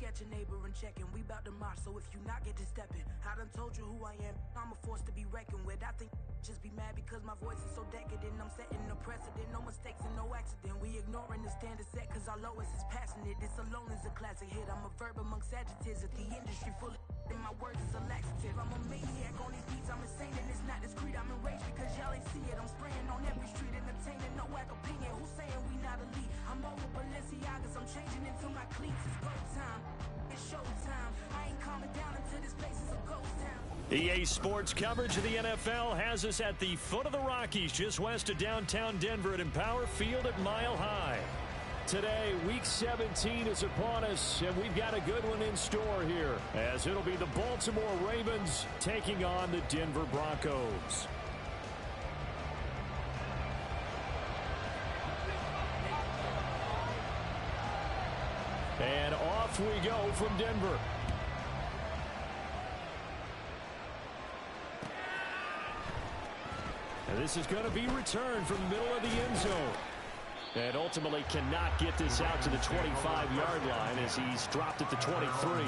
at your neighbor and checking. We bout to march, so if you not get to stepping. I done told you who I am. I'm a force to be reckoned with. I think just be mad because my voice is so decadent. I'm setting a precedent, no mistakes and no accident. We ignoring the standard set cause our lowest is passionate. This alone is a classic hit. I'm a verb amongst adjectives of the industry full of and my words is a laxative. I'm a maniac on these beats, I'm insane and it's not discreet. I'm enraged because y'all ain't see it. I'm spraying on every street, entertaining, no whack opinion. Who's saying we not elite? I'm over Balenciagas, I'm changing into my cleats. It's go time, it's showtime. I ain't calming down until this place is a ghost town. EA Sports coverage of the NFL has us at the foot of the Rockies, just west of downtown Denver at Empower Field at Mile High. Today, Week 17 is upon us, and we've got a good one in store here, as it'll be the Baltimore Ravens taking on the Denver Broncos. And off we go from Denver. And this is going to be returned from the middle of the end zone. And ultimately cannot get this out to the 25-yard line as he's dropped at the 23.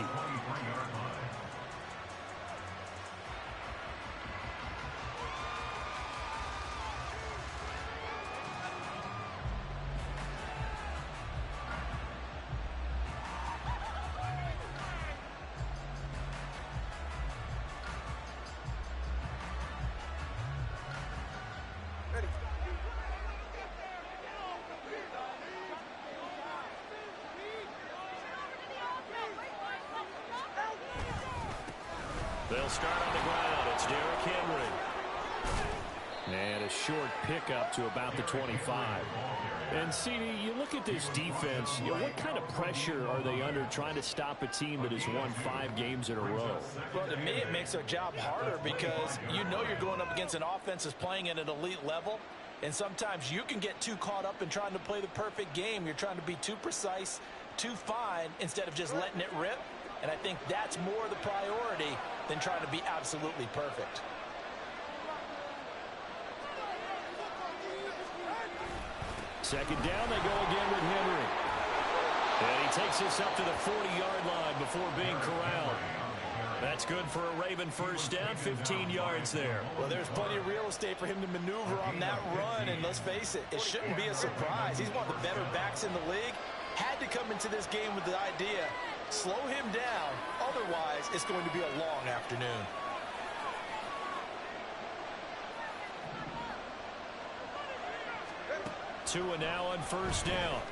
They'll start on the ground. It's Derrick Henry. And a short pickup to about the 25. And, CD, you look at this defense, what kind of pressure are they under trying to stop a team that has won 5 games in a row? Well, to me, it makes their job harder because you know you're going up against an offense that's playing at an elite level. And sometimes you can get too caught up in trying to play the perfect game. You're trying to be too precise, too fine, instead of just letting it rip. And I think that's more the priority than trying to be absolutely perfect. Second down, they go again with Henry. And he takes this up to the 40-yard line before being corralled. That's good for a Raven first down, 15 yards there. Well, there's plenty of real estate for him to maneuver on that run, and let's face it, it shouldn't be a surprise. He's one of the better backs in the league. Had to come into this game with the idea, slow him down, otherwise it's going to be a long afternoon. Tua now on first down.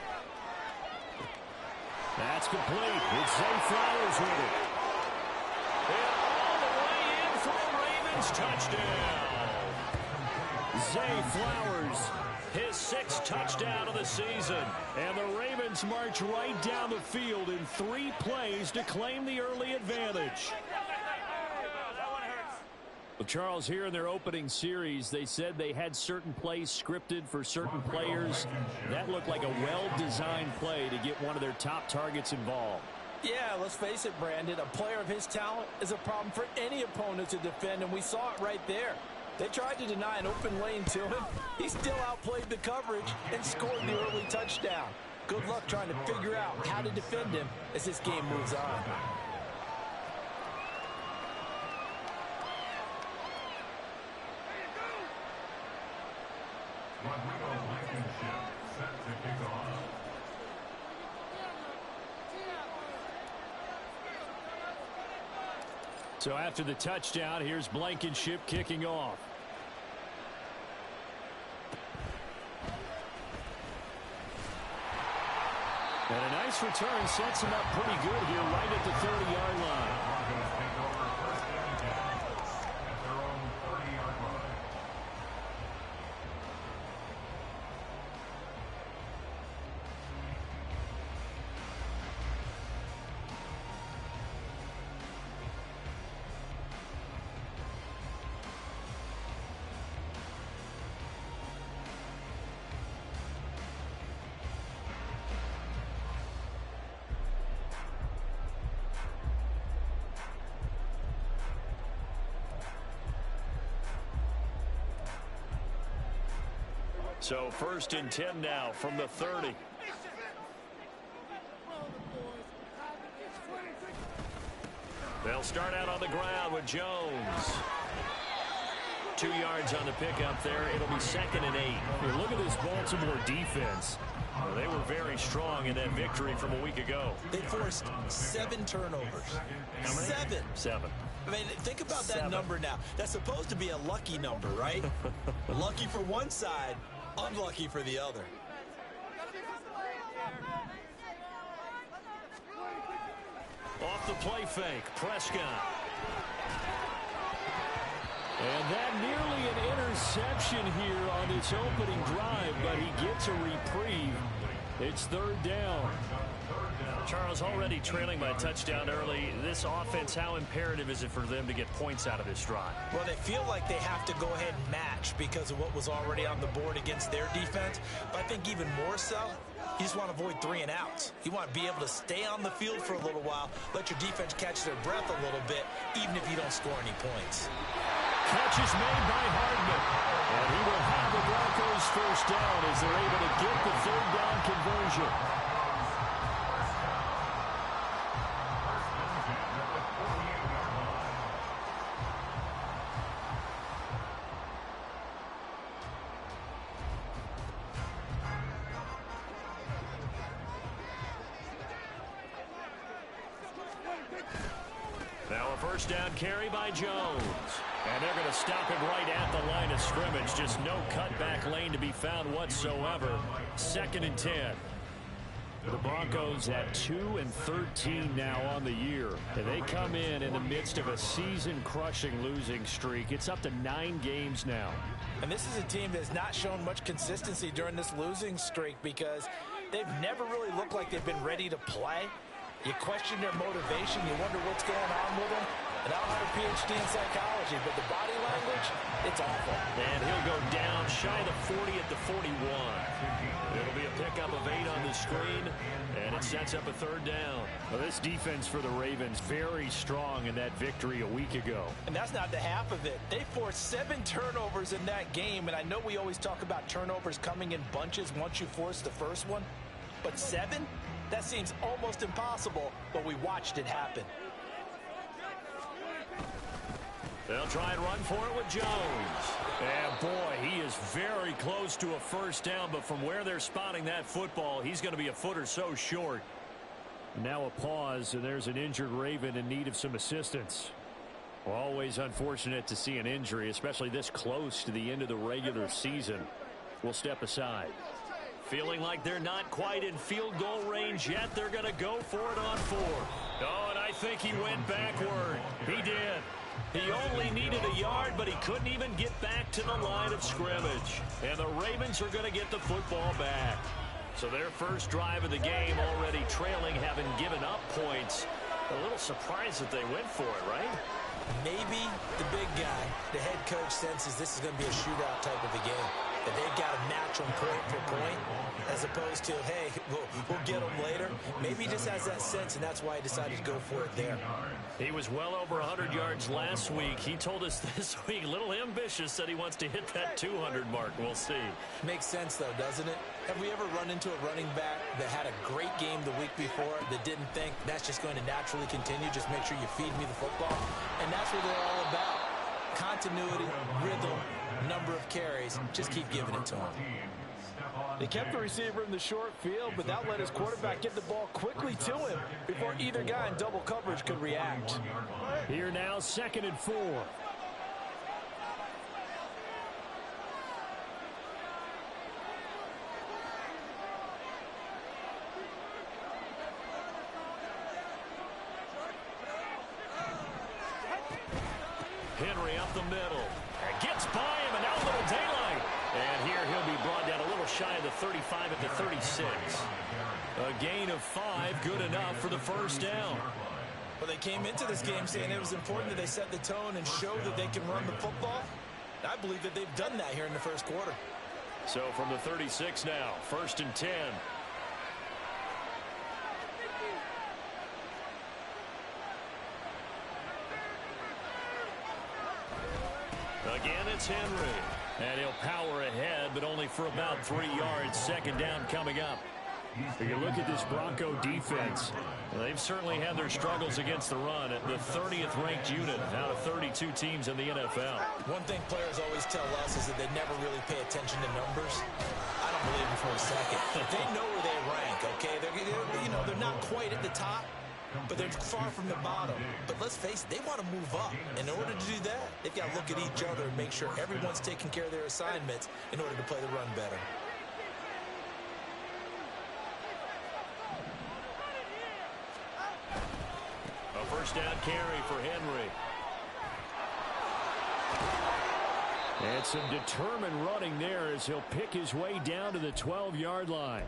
That's complete. It's Zay Flowers with it. And all the way in for a Ravens touchdown. Zay Flowers, his 6th touchdown of the season. And the Ravens march right down the field in 3 plays to claim the early advantage. Well, Charles, here in their opening series, they said they had certain plays scripted for certain players. That looked like a well-designed play to get one of their top targets involved. Yeah, let's face it, Brandon. A player of his talent is a problem for any opponent to defend, and we saw it right there. They tried to deny an open lane to him. He still outplayed the coverage and scored the early touchdown. Good luck trying to figure out how to defend him as this game moves on. So after the touchdown, here's Blankenship kicking off. And a nice return sets him up pretty good here right at the 30-yard line. So 1st and 10 now from the 30. They'll start out on the ground with Jones. 2 yards on the pickup there. It'll be 2nd and 8. Hey, look at this Baltimore defense. Well, they were very strong in that victory from a week ago. They forced 7 turnovers. How many? 7. 7. I mean, think about that number now. That's supposed to be a lucky number, right? Lucky for one side, unlucky for the other. Off the play fake, Prescott. And that nearly an interception here on this opening drive, but he gets a reprieve. It's 3rd down. Charles, already trailing by a touchdown early. This offense, how imperative is it for them to get points out of this drive? Well, they feel like they have to go ahead and match because of what was already on the board against their defense. But I think even more so, you just want to avoid 3 and outs. You want to be able to stay on the field for a little while, let your defense catch their breath a little bit, even if you don't score any points. Catch is made by Hardman. And he will have the Broncos first down as they're able to get the 3rd down conversion. Now a first down carry by Jones. And they're going to stop him right at the line of scrimmage. Just no cutback lane to be found whatsoever. 2nd and 10. The Broncos at 2-13 now on the year. And they come in the midst of a season-crushing losing streak. It's up to 9 games now. And this is a team that's not shown much consistency during this losing streak because they've never really looked like they've been ready to play. You question their motivation. You wonder what's going on with them. And I don't have a PhD in psychology, but the body language, it's awful. And he'll go down shy of the 40 at the 41. It'll be a pickup of 8 on the screen, and it sets up a 3rd down. Well, this defense for the Ravens very strong in that victory a week ago. And that's not the half of it. They forced 7 turnovers in that game, and I know we always talk about turnovers coming in bunches once you force the first one, but 7? That seems almost impossible, but we watched it happen. They'll try and run for it with Jones. And boy, he is very close to a first down, but from where they're spotting that football, he's going to be a foot or so short. Now a pause, and there's an injured Raven in need of some assistance. Always unfortunate to see an injury, especially this close to the end of the regular season. We'll step aside. Feeling like they're not quite in field goal range yet. They're going to go for it on 4th. Oh, and I think he went backward. He did. He only needed a yard, but he couldn't even get back to the line of scrimmage. And the Ravens are going to get the football back. So their first drive of the game already trailing, having given up points. A little surprised that they went for it, right? Maybe the big guy, the head coach, senses this is going to be a shootout type of a game. That they've got to match them point for point, as opposed to, hey, we'll get them later. Maybe he just has that sense, and that's why he decided to go for it there. He was well over 100 yards last week. He told us this week, a little ambitious, that he wants to hit that 200 mark. We'll see. Makes sense, though, doesn't it? Have we ever run into a running back that had a great game the week before that didn't think that's just going to naturally continue? Just make sure you feed me the football. And that's what they're all about. Continuity, rhythm, number of carries. Just keep giving it to him. They kept the receiver in the short field, but that let his quarterback get the ball quickly to him before either guy in double coverage could react. Here now, 2nd and 4. Henry up the middle. Gets by him, and now a little daylight. And here he'll be brought down a little shy of the 35 at the 36. A gain of 5, good enough for the first down. Well, they came into this game saying it was important that they set the tone and show that they can run the football. I believe that they've done that here in the first quarter. So from the 36 now, 1st and 10. Again, it's Henry. And he'll power ahead, but only for about 3 yards. 2nd down coming up. You look at this Bronco defense, they've certainly had their struggles against the run. The 30th ranked unit out of 32 teams in the NFL. One thing players always tell us is that they never really pay attention to numbers. I don't believe them for a second. They know where they rank, okay? They're not quite at the top, but they're far from the bottom. But let's face it, they want to move up. In order to do that, they've got to look at each other and make sure everyone's taking care of their assignments in order to play the run better. A first down carry for Henry. And some determined running there as he'll pick his way down to the 12-yard line.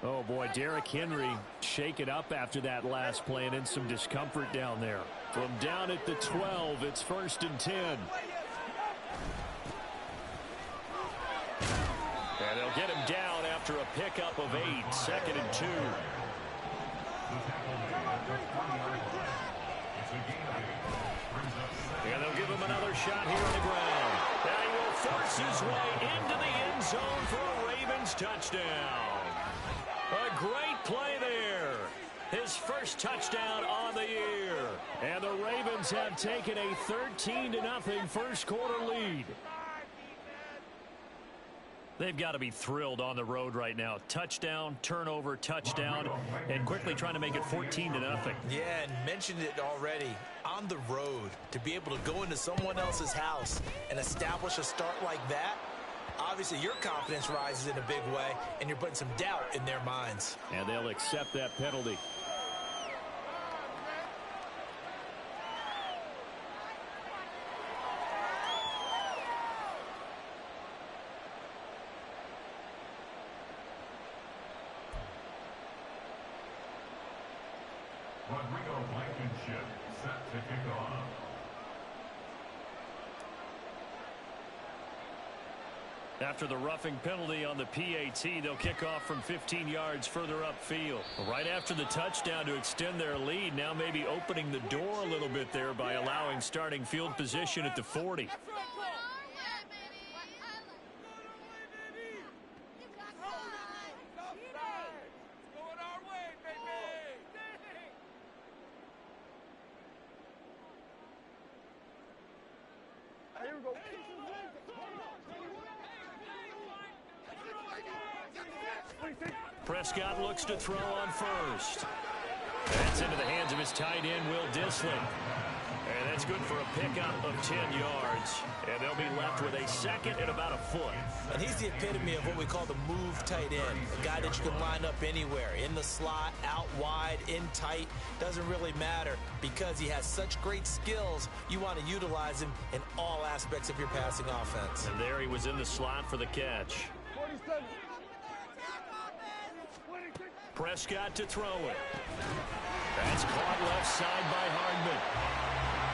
Oh, boy, Derrick Henry shaken up after that last play and in some discomfort down there. From down at the 12, it's 1st and 10. And they'll get him down after a pickup of 8, 2nd and 2. And they'll give him another shot here on the ground. And he will force his way into the end zone for a Ravens touchdown. A great play there. His first touchdown on the year. And the Ravens have taken a 13-0 first quarter lead. They've got to be thrilled on the road right now. Touchdown, turnover, touchdown, and quickly trying to make it 14-0. Yeah, and mentioned it already. On the road, to be able to go into someone else's house and establish a start like that, obviously your confidence rises in a big way, and you're putting some doubt in their minds. And they'll accept that penalty. Set to kick off. After the roughing penalty on the PAT, they'll kick off from 15 yards further upfield. Right after the touchdown to extend their lead, now maybe opening the door a little bit there by allowing starting field position at the 40. Prescott looks to throw on first. That's into the hands of his tight end, Will Dissly. And that's good for a pickup of 10 yards. And they'll be left with a second and about a foot. And he's the epitome of what we call the move tight end. A guy that you can line up anywhere. In the slot, out wide, in tight. Doesn't really matter because he has such great skills. You want to utilize him in all aspects of your passing offense. And there he was in the slot for the catch. Prescott to throw it. That's caught left side by Hardman.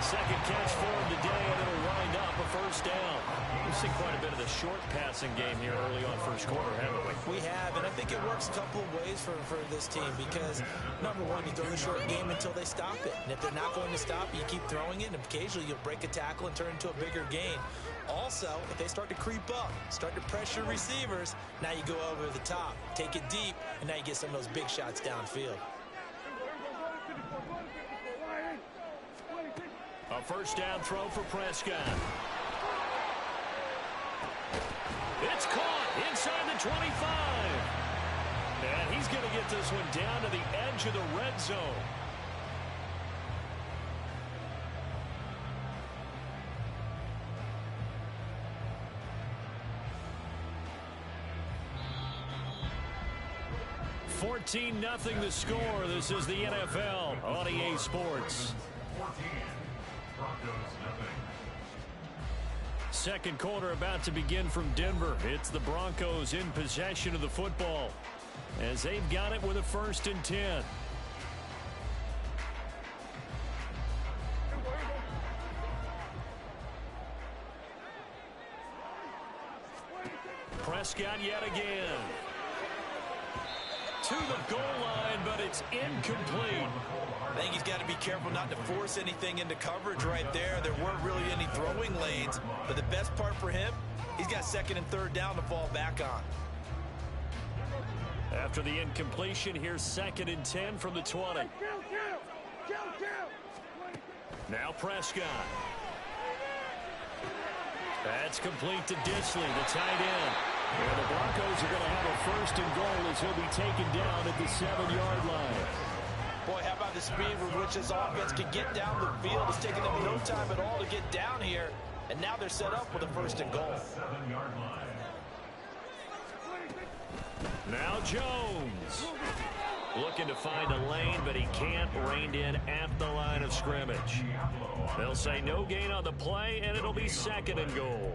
Second catch for him today, and it'll wind up a first down. We've seen quite a bit of the short passing game here early on first quarter, haven't we? We have, and I think it works a couple of ways for this team because, number one, you throw the short game until they stop it. And if they're not going to stop it, you keep throwing it, and occasionally you'll break a tackle and turn it into a bigger gain. Also, if they start to creep up, start to pressure receivers, now you go over the top, take it deep, and now you get some of those big shots downfield. A first down throw for Prescott. It's caught inside the 25. And he's going to get this one down to the edge of the red zone. $14-0 the score. This is the NFL on EA Sports. 14. Broncos nothing. Second quarter about to begin from Denver. It's the Broncos in possession of the football as they've got it with a 1st and 10. Prescott yet again. To the goal line, but it's incomplete. I think he's got to be careful not to force anything into coverage right there. There weren't really any throwing lanes, but the best part for him, he's got 2nd and 3rd down to fall back on. After the incompletion, here's 2nd and 10 from the 20. Now Prescott. That's complete to Disley, the tight end. And the Broncos are going to have a 1st and goal as he'll be taken down at the 7-yard line. Boy, how about the speed with which this offense can get down the field? It's taken them no time at all to get down here. And now they're set up with a 1st and goal. 7-yard line. Now Jones. Looking to find a lane, but he can't. Reined in at the line of scrimmage. They'll say no gain on the play, and it'll be 2nd and goal.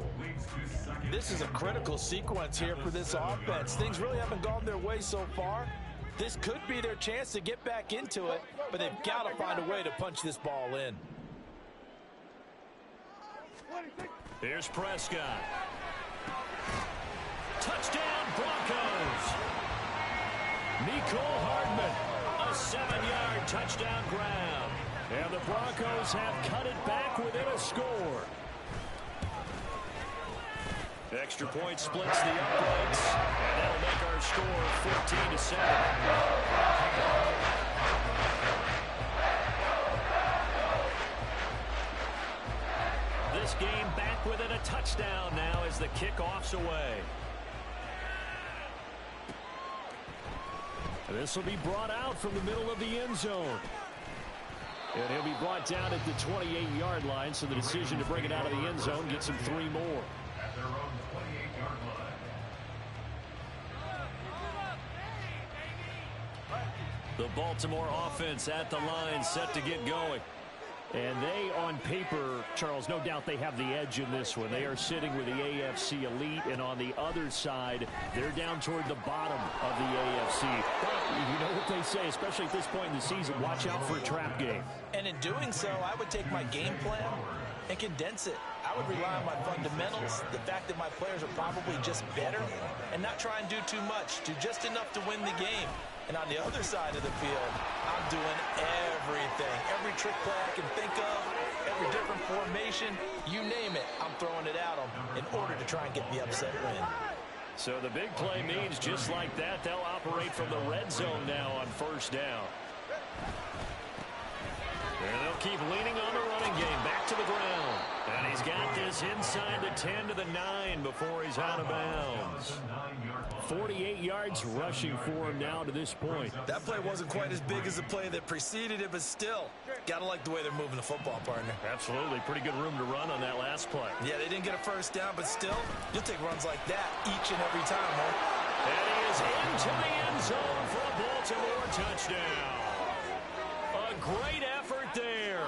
This is a critical sequence here for this offense. Things really haven't gone their way so far. This could be their chance to get back into it, but they've got to find a way to punch this ball in. Here's Prescott. Touchdown, Broncos. Nicole Hardman, a 7-yard touchdown grab. And the Broncos have cut it back within a score. Extra point splits the uprights, and that'll make our score 14-7. This game back within a touchdown now as the kickoff's away. This will be brought out from the middle of the end zone. And he'll be brought down at the 28-yard line, so the decision to bring it out of the end zone gets him 3 more. At their own 28-yard line. The Baltimore offense at the line, set to get going. And they, on paper, Charles, no doubt they have the edge in this one. They are sitting with the AFC elite, and on the other side, they're down toward the bottom of the AFC. But you know what they say, especially at this point in the season, watch out for a trap game. And in doing so, I would take my game plan and condense it. I would rely on my fundamentals, the fact that my players are probably just better, and not try and do too much, do just enough to win the game. And on the other side of the field, I'm doing everything. Every trick play I can think of, every different formation, you name it, I'm throwing it at them in order to try and get the upset win. So the big play means just like that, they'll operate from the red zone now on 1st down. And they'll keep leaning on the running game, back to the ground. And he's got this inside the 10 to the 9 before he's out of bounds. 48 yards rushing for him now to this point. That play wasn't quite as big as the play that preceded it, but still, got to like the way they're moving the football, partner. Absolutely. Pretty good room to run on that last play. Yeah, they didn't get a 1st down, but still, you'll take runs like that each and every time, man. And he is into the end zone for a Baltimore touchdown. A great effort there.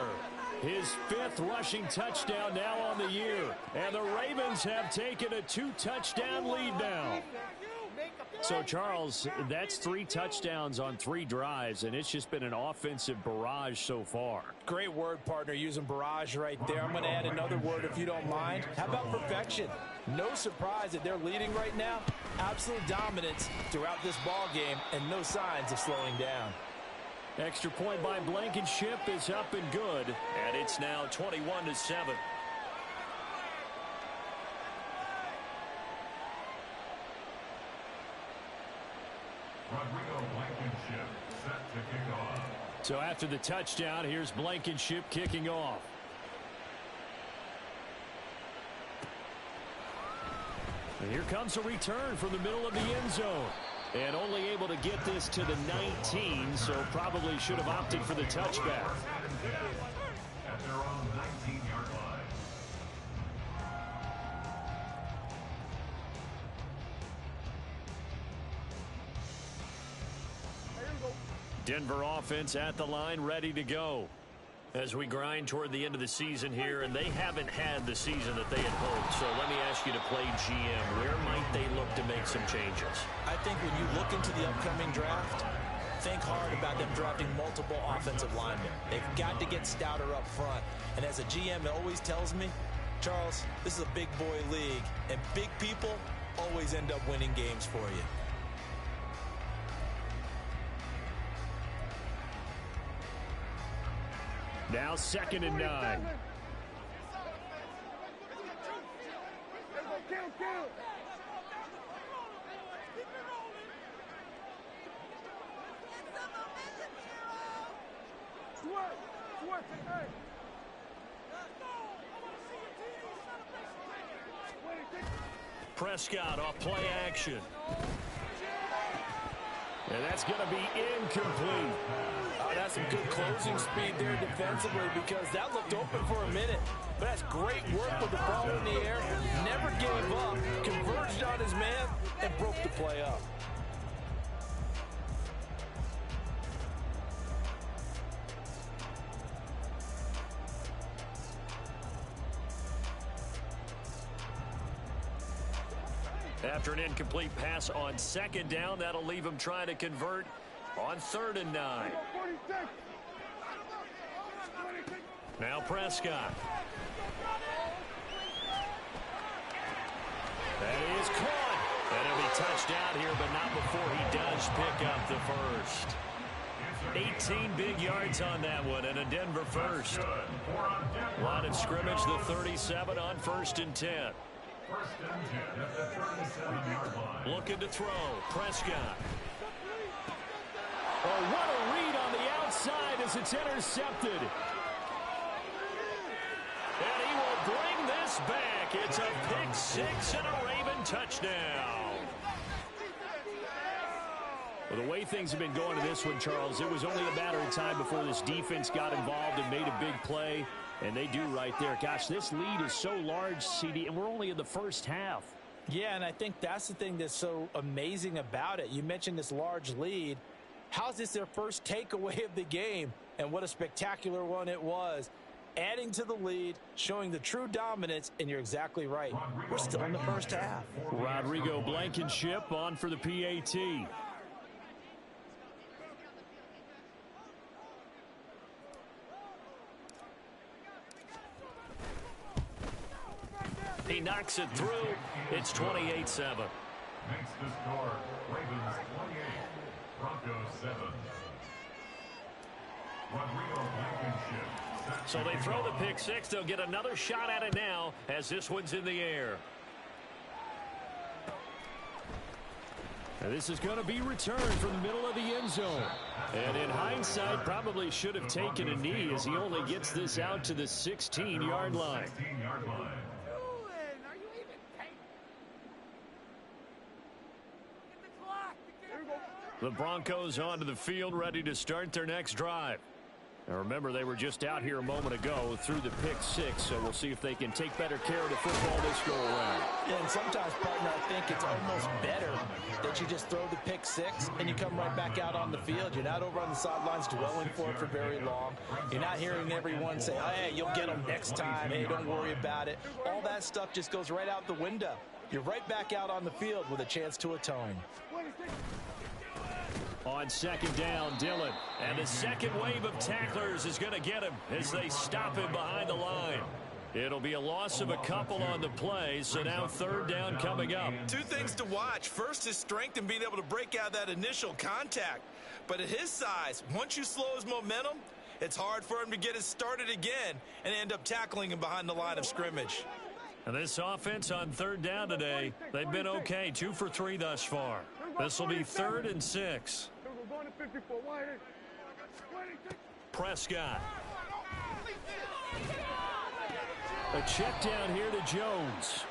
His 5th rushing touchdown now on the year. And the Ravens have taken a 2-touchdown lead now. So, Charles, that's 3 touchdowns on 3 drives, and it's just been an offensive barrage so far. Great word, partner, using barrage right there. I'm going to add another word if you don't mind. How about perfection? No surprise that they're leading right now. Absolute dominance throughout this ball game, and no signs of slowing down. Extra point by Blankenship is up and good, and it's now 21-7. Rodrigo Blankenship set to kick off. So after the touchdown, here's Blankenship kicking off. And here comes a return from the middle of the end zone. And only able to get this to the 19, so probably should have opted for the touchback. At their own 19-yard line. Denver offense at the line, ready to go. As we grind toward the end of the season here, and they haven't had the season that they had hoped. So let me ask you to play GM. Where might they look to make some changes? I think when you look into the upcoming draft, think hard about them drafting multiple offensive linemen. They've got to get stouter up front. And as a GM, it always tells me, Charles, this is a big boy league, and big people always end up winning games for you. Now 2nd and 9. Prescott off play action. And that's going to be incomplete. That's some good closing speed there defensively because that looked open for a minute. But that's great work with the ball in the air. Never gave up, converged on his man, and broke the play up. After an incomplete pass on second down, that'll leave him trying to convert on 3rd and 9. Now Prescott. That is caught. And it'll be touchdown here, but not before he does pick up the first. 18 big yards on that one, and a Denver first. Line of scrimmage, the 37 on 1st and 10. First and 10 at the 37-yard line. Looking to throw. Prescott. Oh, what a read on the outside as it's intercepted. And he will bring this back. It's a pick six and a Raven touchdown. Well, the way things have been going to this one, Charles, it was only a matter of time before this defense got involved and made a big play. And they do right there. Gosh, this lead is so large, CD, and we're only in the first half. Yeah, and I think that's the thing that's so amazing about it. You mentioned this large lead. How's this their first takeaway of the game? And what a spectacular one it was. Adding to the lead, showing the true dominance, and you're exactly right. We're still in the first half. Rodrigo Blankenship on for the PAT. He knocks it through. It's 28-7. Makes the score Ravens 28, Broncos 7. Rodrigo Blankenship. So they throw the pick six. They'll get another shot at it now as this one's in the air. And this is going to be returned from the middle of the end zone. And in hindsight, probably should have taken a knee as he only gets this out to the 16-yard line. The Broncos onto the field, ready to start their next drive. Now remember, they were just out here a moment ago through the pick six, so we'll see if they can take better care of the football this go around. Yeah, and sometimes, partner, I think it's almost better that you just throw the pick six and you come right back out on the field. You're not over on the sidelines dwelling for it for very long. You're not hearing everyone say, oh, hey, you'll get them next time. Hey, don't worry about it. All that stuff just goes right out the window. You're right back out on the field with a chance to atone. On second down, Dillon. And the second wave of tacklers is going to get him as they stop him behind the line. It'll be a loss of a couple on the play, so now third down coming up. Two things to watch. First, his strength and being able to break out that initial contact. But at his size, once you slow his momentum, it's hard for him to get it started again and end up tackling him behind the line of scrimmage. And this offense on third down today, they've been okay, 2 for 3 thus far. This will be 3rd and 6. Prescott. A check down here to Jones.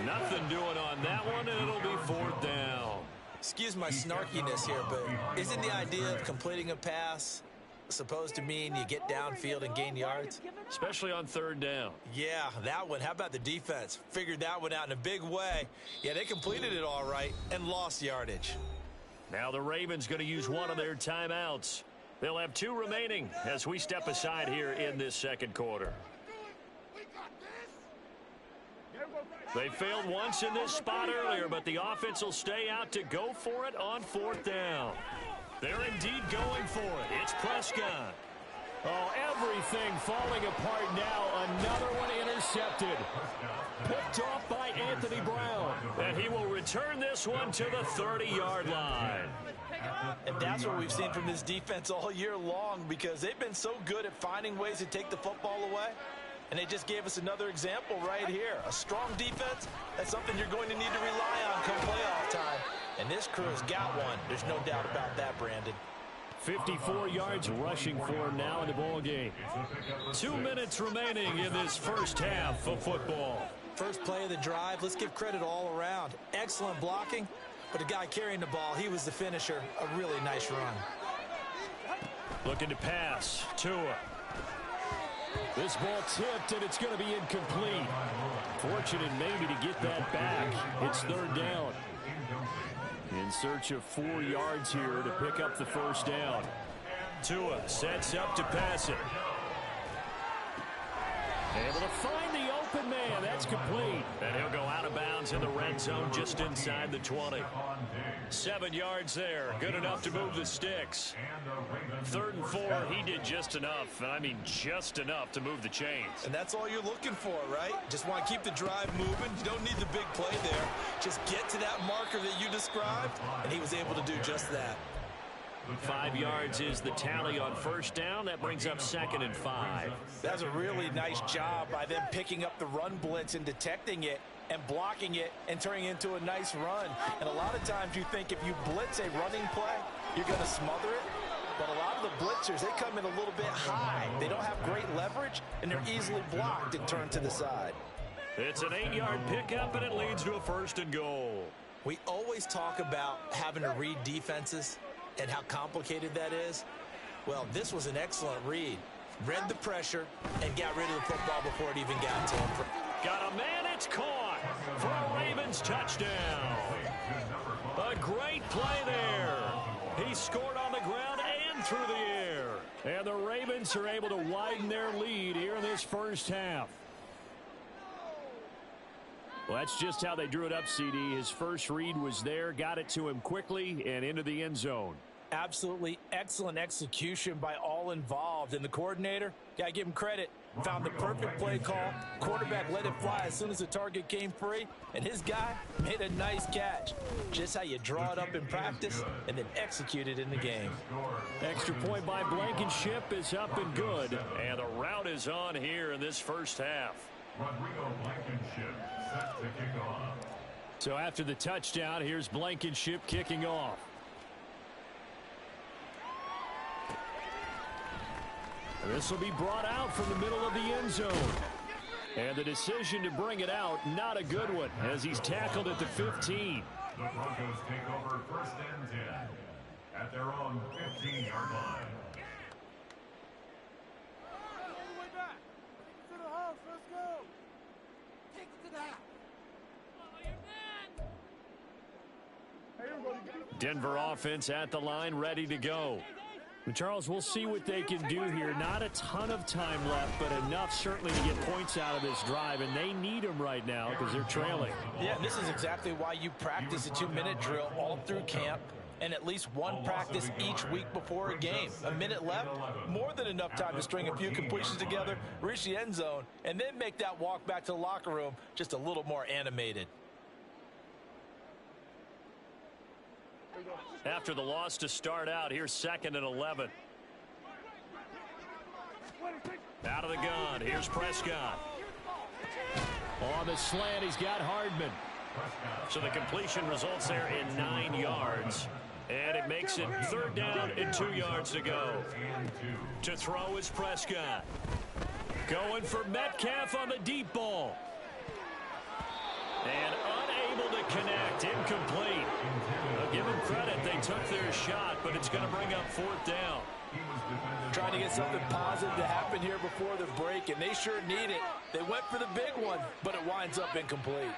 Nothing doing on that one, and it'll be 4th down. Excuse my snarkiness here, but isn't the idea of completing a pass supposed to mean you get downfield and gain yards? Especially on third down. Yeah, that one. How about the defense? Figured that one out in a big way. Yeah, they completed it all right and lost yardage. Now the Ravens going to use one of their timeouts. They'll have 2 remaining as we step aside here in this second quarter. They failed once in this spot earlier, but the offense will stay out to go for it on 4th down. They're indeed going for it. It's Prescott. Oh, everything falling apart now. Another one intercepted. Picked off by Anthony Brown. And he will return this one to the 30-yard line. And that's what we've seen from this defense all year long because they've been so good at finding ways to take the football away. And they just gave us another example right here. A strong defense, that's something you're going to need to rely on come playoff time. And this crew has got one. There's no doubt about that, Brandon. 54 yards rushing for him now in the ball game. 2 minutes remaining in this first half of football. First play of the drive, let's give credit all around. Excellent blocking, but the guy carrying the ball, he was the finisher. A really nice run. Looking to pass. Tua. This ball tipped, and it's going to be incomplete. Fortunate maybe to get that back. It's third down. In search of 4 yards here to pick up the first down. Tua sets up to pass it. Able to find the open man. That's complete. And he'll go out of bounds in the red zone just inside the 20. 7 yards there. Good enough to move the sticks. 3rd and 4. He did just enough. And I mean just enough to move the chains. And that's all you're looking for, right? Just want to keep the drive moving. You don't need the big play there. Just get to that marker that you described. And he was able to do just that. 5 yards is the tally on first down. That brings up 2nd and 5. That's a really nice job by them picking up the run blitz and detecting it and blocking it and turning it into a nice run. And a lot of times you think if you blitz a running play, you're going to smother it. But a lot of the blitzers, they come in a little bit high. They don't have great leverage, and they're easily blocked and turned to the side. It's an 8-yard pickup, and it leads to a 1st and goal. We always talk about having to read defenses and how complicated that is. Well, this was an excellent read. Read the pressure and got rid of the football before it even got to him. Got a man, it's caught for a Ravens touchdown. A great play there. He scored on the ground and through the air. And the Ravens are able to widen their lead here in this first half. Well, that's just how they drew it up, CD. His first read was there, got it to him quickly and into the end zone. Absolutely excellent execution by all involved. And the coordinator, got to give him credit, found the perfect play call. Quarterback let it fly as soon as the target came free. And his guy made a nice catch. Just how you draw it up in practice and then execute it in the game. Extra point by Blankenship is up and good. And the route is on here in this first half. Rodrigo Blankenship set to kick off. So after the touchdown, here's Blankenship kicking off. This will be brought out from the middle of the end zone. And the decision to bring it out, not a good one, as he's tackled at the 15. The Broncos take over 1st and 10 at their own 15-yard line. Denver offense at the line, ready to go. And Charles, we'll see what they can do here. Not a ton of time left, but enough certainly to get points out of this drive, and they need them right now because they're trailing. Yeah, this is exactly why you practice a 2-minute drill all through camp and at least one practice each week before a game. A minute left, more than enough time to string a few completions together, reach the end zone, and then make that walk back to the locker room just a little more animated. After the loss to start out, here's 2nd and 11. Out of the gun, here's Prescott. On the slant, he's got Hardman. So the completion results there in 9 yards. And it makes it 3rd down and 2 yards to go. To throw is Prescott. Going for Metcalf on the deep ball. And unable to connect, incomplete. I'll give them credit, they took their shot, but it's going to bring up 4th down. Trying to get something positive to happen here before the break, and they sure need it. They went for the big one, but it winds up incomplete.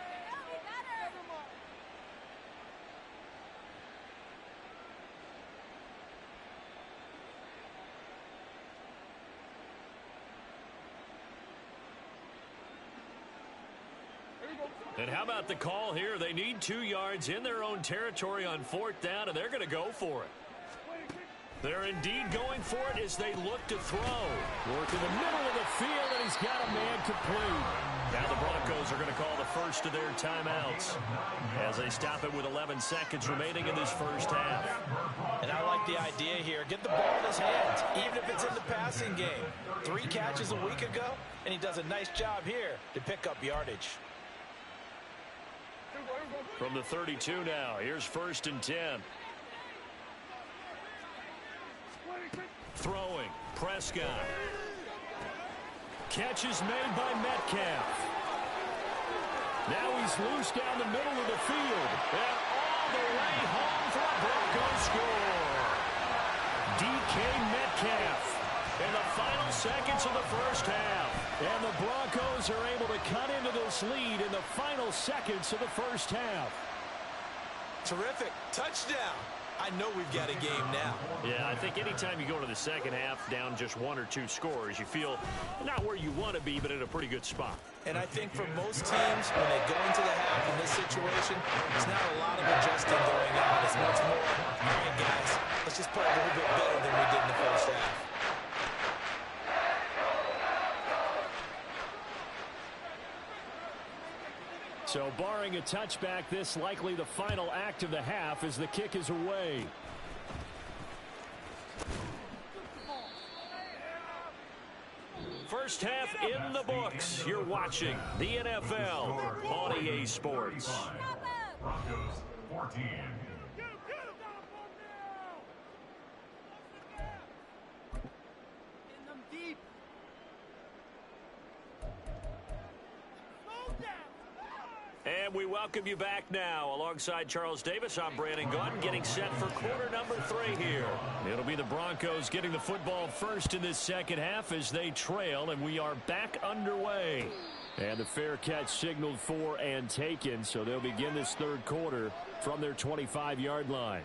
And how about the call here? They need 2 yards in their own territory on 4th down, and they're going to go for it. They're indeed going for it as they look to throw. Work in the middle of the field, and he's got a man complete. Now the Broncos are going to call the first of their timeouts as they stop it with 11 seconds remaining in this first half. And I like the idea here. Get the ball in his hands, even if it's in the passing game. 3 catches a week ago, and he does a nice job here to pick up yardage. From the 32 now, here's 1st and 10. Throwing. Prescott. Catch is made by Metcalf. Now he's loose down the middle of the field. And all the way home for a Broncos score. DK Metcalf in the final seconds of the first half. And the Broncos are able to cut into this lead in the final seconds of the first half. Terrific. Touchdown. I know we've got a game now. Yeah, I think anytime you go to the second half down just 1 or 2 scores, you feel not where you want to be, but in a pretty good spot. And I think for most teams, when they go into the half in this situation, there's not a lot of adjusting going on. It's much more, all right, guys, let's just play a little bit better than we did in the first half. So barring a touchback, this likely the final act of the half as the kick is away. First half in the books. You're watching the NFL on EA Sports. Broncos 14. And we welcome you back now. Alongside Charles Davis, I'm Brandon Gunn, getting set for quarter number 3 here. It'll be the Broncos getting the football first in this second half as they trail, and we are back underway. And the fair catch signaled for and taken, so they'll begin this third quarter from their 25-yard line.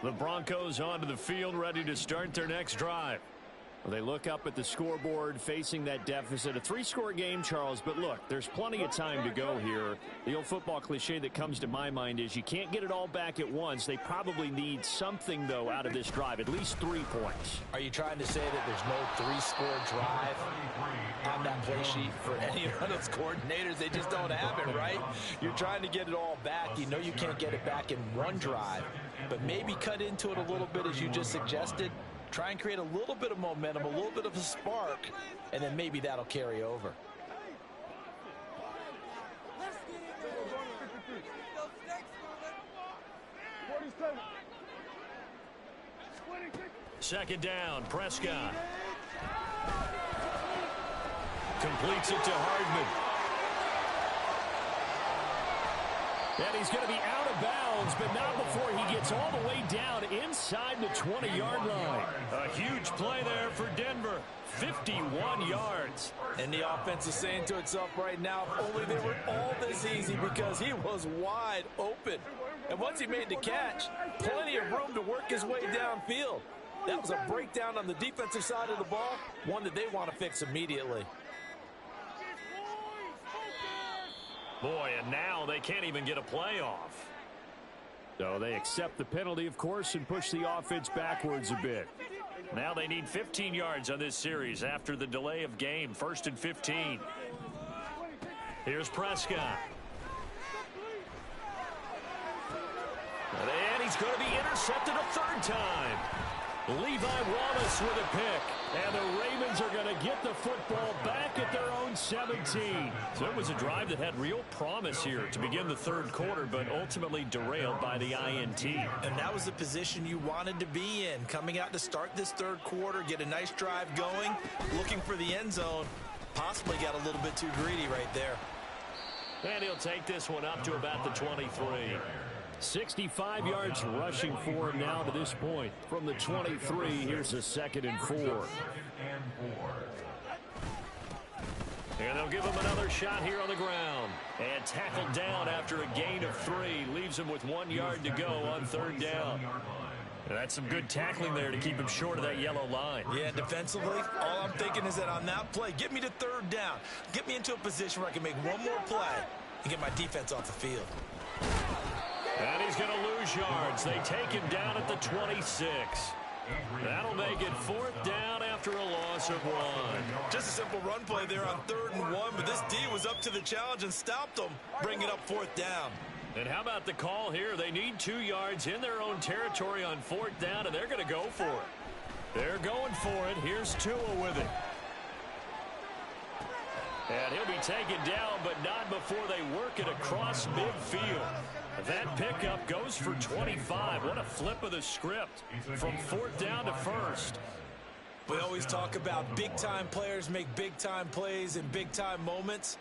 The Broncos onto the field, ready to start their next drive. Well, they look up at the scoreboard, facing that deficit. A 3-score game, Charles, but look, there's plenty of time to go here. The old football cliche that comes to my mind is you can't get it all back at once. They probably need something, though, out of this drive, at least 3 points. Are you trying to say that there's no 3-score drive on that play sheet for any of those coordinators? They just don't have it, right? You're trying to get it all back. You know you can't get it back in one drive, but maybe cut into it a little bit as you just suggested. Try and create a little bit of momentum, a little bit of a spark, and then maybe that'll carry over. Second down, Prescott. Completes it to Hardman. And he's going to be out of bounds, but not before he gets all the way down inside the 20-yard line. A huge play there for Denver. 51 yards. And the offense is saying to itself right now, if only they were all this easy, because he was wide open. And once he made the catch, plenty of room to work his way downfield. That was a breakdown on the defensive side of the ball, one that they want to fix immediately. Boy, and now they can't even get a play off. So they accept the penalty, of course, and push the offense backwards a bit. Now they need 15 yards on this series after the delay of game. 1st and 15. Here's Prescott. And he's going to be intercepted a 3rd time. Levi Wallace with a pick. And the Ravens are going to get the football back at their own 17. So it was a drive that had real promise here to begin the 3rd quarter, but ultimately derailed by the INT. And that was the position you wanted to be in. Coming out to start this 3rd quarter, get a nice drive going, looking for the end zone. Possibly got a little bit too greedy right there. And he'll take this one up to about the 23. 65 yards rushing for him now to this point. From the 23, here's a 2nd and 4. And they'll give him another shot here on the ground. And tackled down after a gain of 3. Leaves him with 1 yard to go on 3rd down. And that's some good tackling there to keep him short of that yellow line. Yeah, defensively, all I'm thinking is that on that play, get me to 3rd down. Get me into a position where I can make one more play and get my defense off the field. And he's going to lose yards. They take him down at the 26. That'll make it 4th down after a loss of 1. Just a simple run play there on 3rd and 1, but this D was up to the challenge and stopped them, bringing up 4th down. And how about the call here? They need 2 yards in their own territory on 4th down, and they're going to go for it. They're going for it. Here's Tua with it. And he'll be taken down, but not before they work it across midfield. That pickup goes for 25. What a flip of the script from 4th down to 1st. We always talk about big-time players make big-time plays in big-time moments.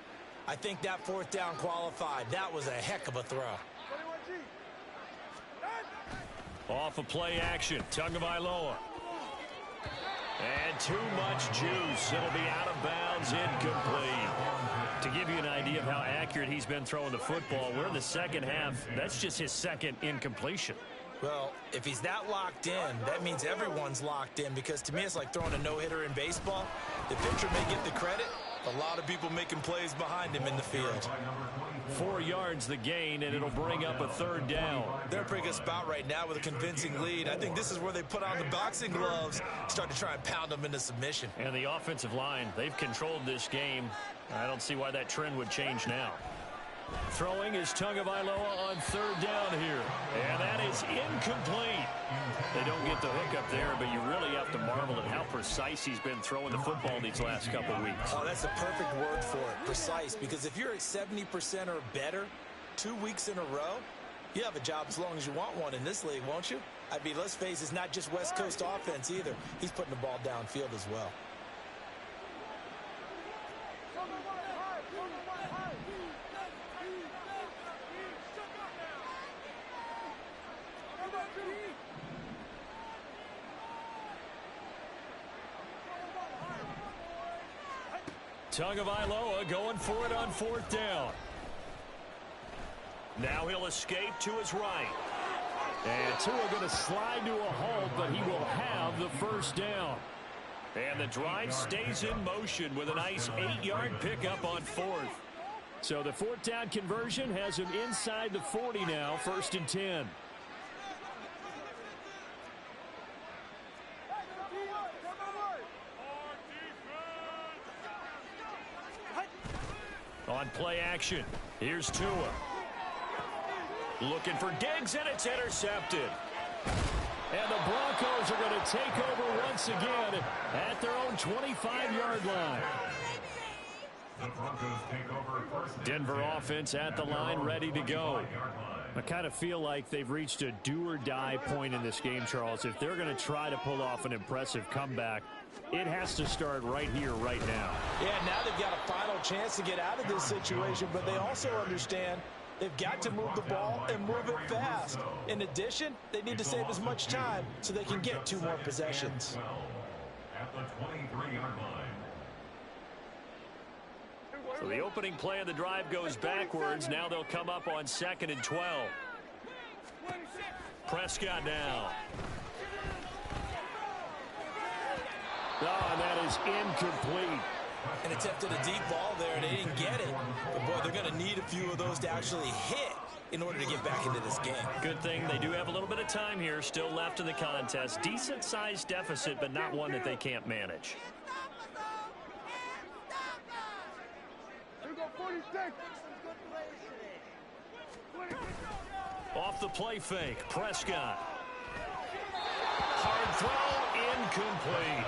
I think that 4th down qualified. That was a heck of a throw. Off of play action, Tagovailoa. And too much juice. It'll be out of bounds, incomplete. To give you an idea of how accurate he's been throwing the football, we're in the second half. That's just his second incompletion. Well, if he's that locked in, that means everyone's locked in, because to me it's like throwing a no-hitter in baseball. The pitcher may get the credit. A lot of people making plays behind him in the field. 4 yards the gain, and it'll bring up a 3rd down. They're in a pretty good spot right now with a convincing lead. I think this is where they put on the boxing gloves, start to try and pound them into submission. And the offensive line, they've controlled this game. I don't see why that trend would change now. Throwing is Tagovailoa on 3rd down here. And that is incomplete. They don't get the hook up there, but you really have to marvel at how precise he's been throwing the football these last couple weeks. Oh, that's the perfect word for it, precise. Because if you're at 70% or better 2 weeks in a row, you have a job as long as you want one in this league, won't you? I mean, let's face it, it's not just West Coast offense either. He's putting the ball downfield as well. Tagovailoa going for it on 4th down. Now he'll escape to his right. And Tua going to slide to a halt, but he will have the 1st down. And the drive stays in motion with a nice 8-yard pickup on 4th. So the 4th down conversion has him inside the 40 now, 1st and 10. On play action, here's Tua. Looking for Diggs, and it's intercepted. And the Broncos are going to take over once again at their own 25-yard line. The Broncos take over first. Denver offense at the line, ready to go. I kind of feel like they've reached a do-or-die point in this game, Charles. If they're going to try to pull off an impressive comeback, it has to start right here, right now. Yeah, now they've got a final chance to get out of this situation, but they also understand they've got to move the ball and move it fast. In addition, they need to save as much time so they can get 2 more possessions. At the 23-yard line. So the opening play of the drive goes backwards. Now they'll come up on 2nd and 12. Prescott now. Oh, and that is incomplete. And attempted a deep ball there, and they didn't get it. But, boy, they're going to need a few of those to actually hit in order to get back into this game. Good thing they do have a little bit of time here still left in the contest. Decent-sized deficit, but not one that they can't manage. Off the play fake, Prescott. Hard throw, incomplete.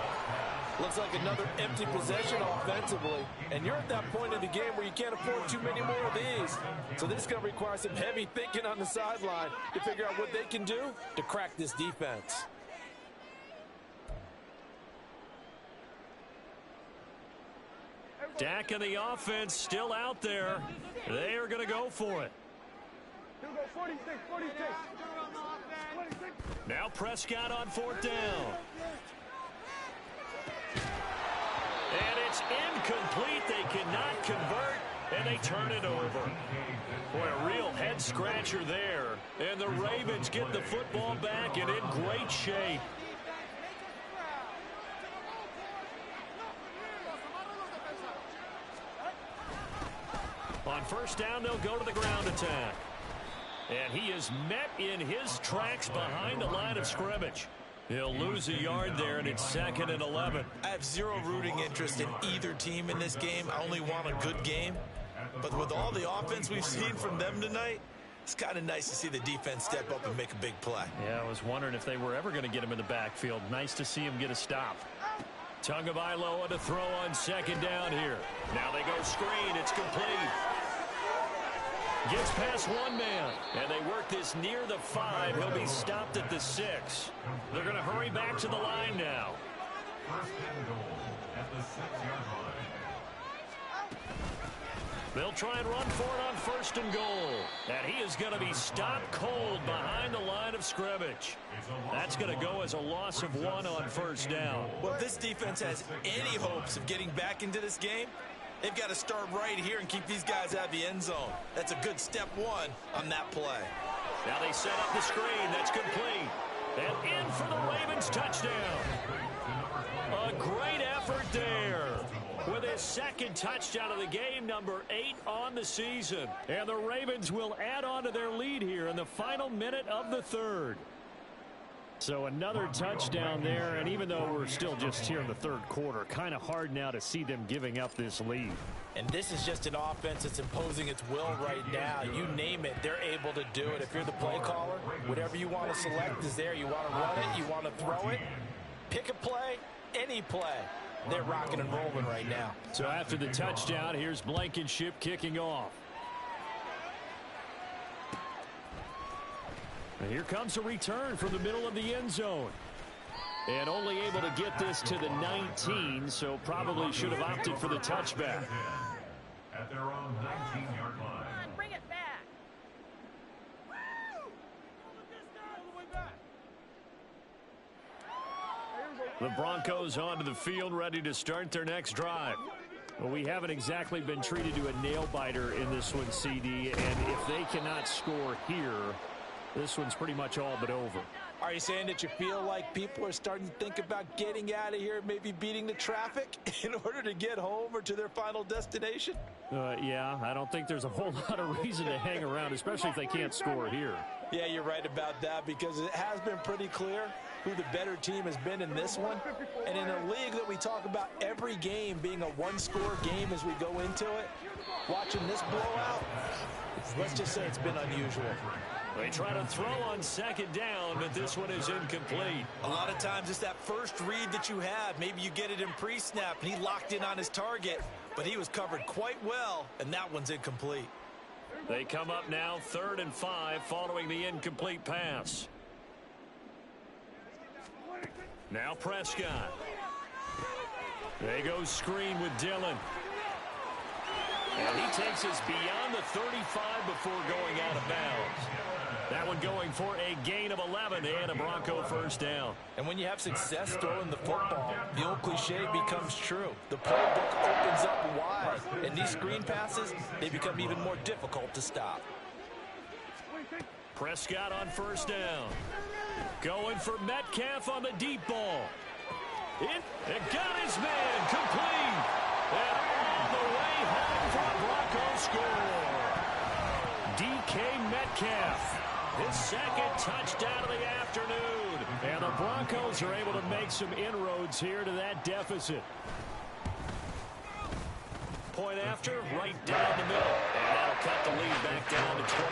Looks like another empty possession offensively. And you're at that point in the game where you can't afford too many more of these. So this is going to require some heavy thinking on the sideline to figure out what they can do to crack this defense. Dak and the offense still out there. They are going to go for it. Now Prescott on 4th down. And it's incomplete. They cannot convert, and they turn it over. Boy, a real head-scratcher there. And the Ravens get the football back and in great shape. On 1st down, they'll go to the ground attack. And he is met in his tracks behind the line of scrimmage. He'll lose a yard there, and it's 2nd and 11. I have zero rooting interest in either team in this game. I only want a good game. But with all the offense we've seen from them tonight, It's kind of nice to see the defense step up and make a big play. Yeah, I was wondering if they were ever going to get him in the backfield. Nice to see him get a stop. Tagovailoa to throw on second down here. Now they go screen. It's complete. Gets past one man. And they work this near the 5. He'll be stopped at the 6. They're going to hurry back to the line now. First and goal at the 6-yard line. They'll try and run for it on first and goal. And he is going to be stopped cold behind the line of scrimmage. That's going to go as a loss of 1 on first down. Well, if this defense has any hopes of getting back into this game, they've got to start right here and keep these guys out of the end zone. That's a good step 1 on that play. Now they set up the screen. That's complete. And in for the Ravens touchdown. A great effort there. With his second touchdown of the game, number 8 on the season. And the Ravens will add on to their lead here in the final minute of the 3rd. So another touchdown there, and even though we're still just here in the 3rd quarter, kind of hard now to see them giving up this lead. And this is just an offense that's imposing its will right now. You name it, they're able to do it. If you're the play caller, whatever you want to select is there. You want to run it, you want to throw it, pick a play, any play. They're rocking and rolling right now. So after the touchdown, here's Blankenship kicking off. And here comes a return from the middle of the end zone. And only able to get this to the 19, so probably should have opted for the touchback. At their own 19-yard line. Bring it back. The Broncos onto the field, ready to start their next drive. Well, we haven't exactly been treated to a nail-biter in this one, CD, and if they cannot score here, this one's pretty much all but over. Are you saying that you feel like people are starting to think about getting out of here, maybe beating the traffic in order to get home or to their final destination? Yeah, I don't think there's a whole lot of reason to hang around, especially if they can't score here. Yeah, you're right about that, because it has been pretty clear who the better team has been in this one. And in a league that we talk about every game being a one-score game as we go into it, watching this blowout, let's just say it's been unusual. They try to throw on second down, but this one is incomplete. A lot of times it's that first read that you have. Maybe you get it in pre-snap, and he locked in on his target, but he was covered quite well, and that one's incomplete. They come up now 3rd and 5 following the incomplete pass. Now Prescott. They go screen with Dillon. And he takes us beyond the 35 before going out of bounds. That one going for a gain of 11 and a Bronco first down. And when you have success throwing the football, the old cliche becomes true. The playbook opens up wide, and these screen passes, they become even more difficult to stop. Prescott on first down. Going for Metcalf on the deep ball. It got his man complete. And all the way home for a Bronco score. DK Metcalf. His second touchdown of the afternoon. And the Broncos are able to make some inroads here to that deficit. Point after, right down the middle. And that'll cut the lead back down to 21.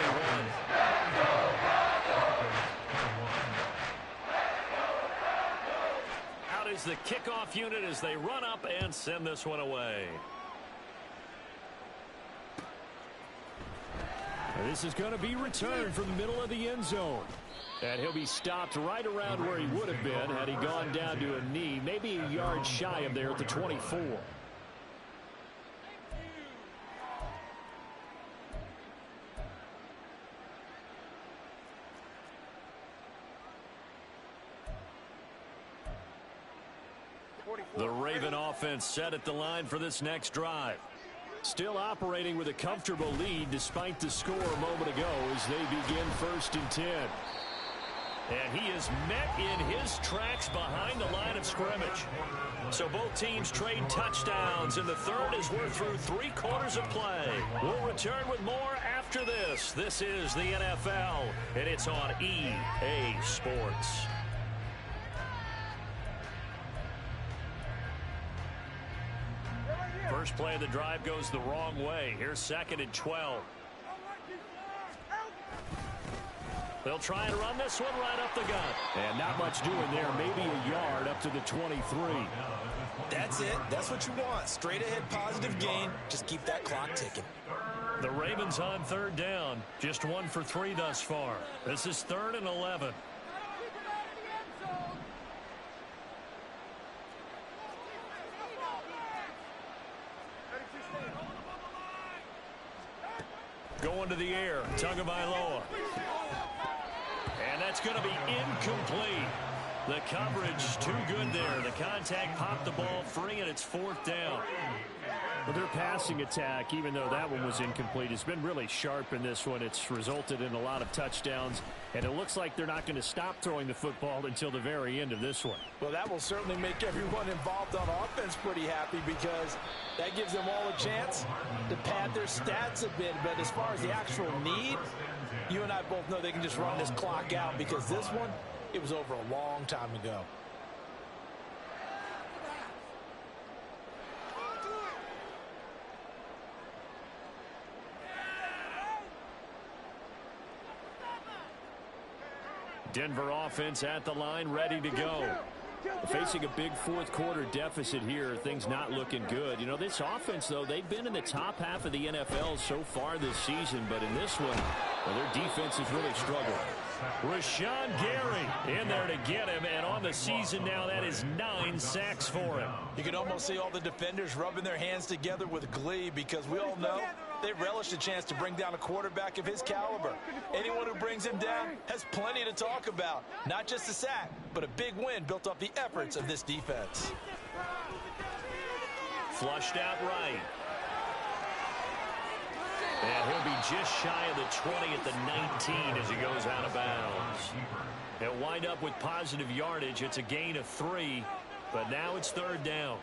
Out is the kickoff unit as they run up and send this one away. This is going to be returned from the middle of the end zone. And he'll be stopped right around where he would have been had he gone down to a knee, maybe a yard shy of there at the 24. The Raven offense set at the line for this next drive. Still operating with a comfortable lead despite the score a moment ago as they begin 1st and 10. And he is met in his tracks behind the line of scrimmage. So both teams trade touchdowns, and the 3rd as we're through 3 quarters of play. We'll return with more after this. This is the NFL, and it's on EA Sports. First play of the drive goes the wrong way. Here's 2nd and 12. They'll try and run this one right up the gut. And not much doing there. Maybe a yard up to the 23. That's it. That's what you want. Straight ahead positive gain. Just keep that clock ticking. The Ravens on third down. Just 1 for 3 thus far. This is 3rd and 11. Going to the air. Tagovailoa. And that's going to be incomplete. The coverage too good there. The contact popped the ball free, and it's 4th down. Well, their passing attack, even though that one was incomplete, has been really sharp in this one. It's resulted in a lot of touchdowns, and it looks like they're not going to stop throwing the football until the very end of this one. Well, that will certainly make everyone involved on offense pretty happy because that gives them all a chance to pad their stats a bit. But as far as the actual need, you and I both know they can just run this clock out because this one, it was over a long time ago. Denver offense at the line, ready to go. Facing a big fourth-quarter deficit here, things not looking good. You know, this offense, though, they've been in the top half of the NFL so far this season, but in this one, well, their defense has really struggled. Rashawn Gary in there to get him, and on the season now, that is 9 sacks for him. You can almost see all the defenders rubbing their hands together with glee because we all know they relish the chance to bring down a quarterback of his caliber. Anyone who brings him down has plenty to talk about. Not just a sack, but a big win built off the efforts of this defense. Flushed out right. And he'll be just shy of the 20 at the 19 as he goes out of bounds. They'll wind up with positive yardage. It's a gain of 3, but now it's 3rd down.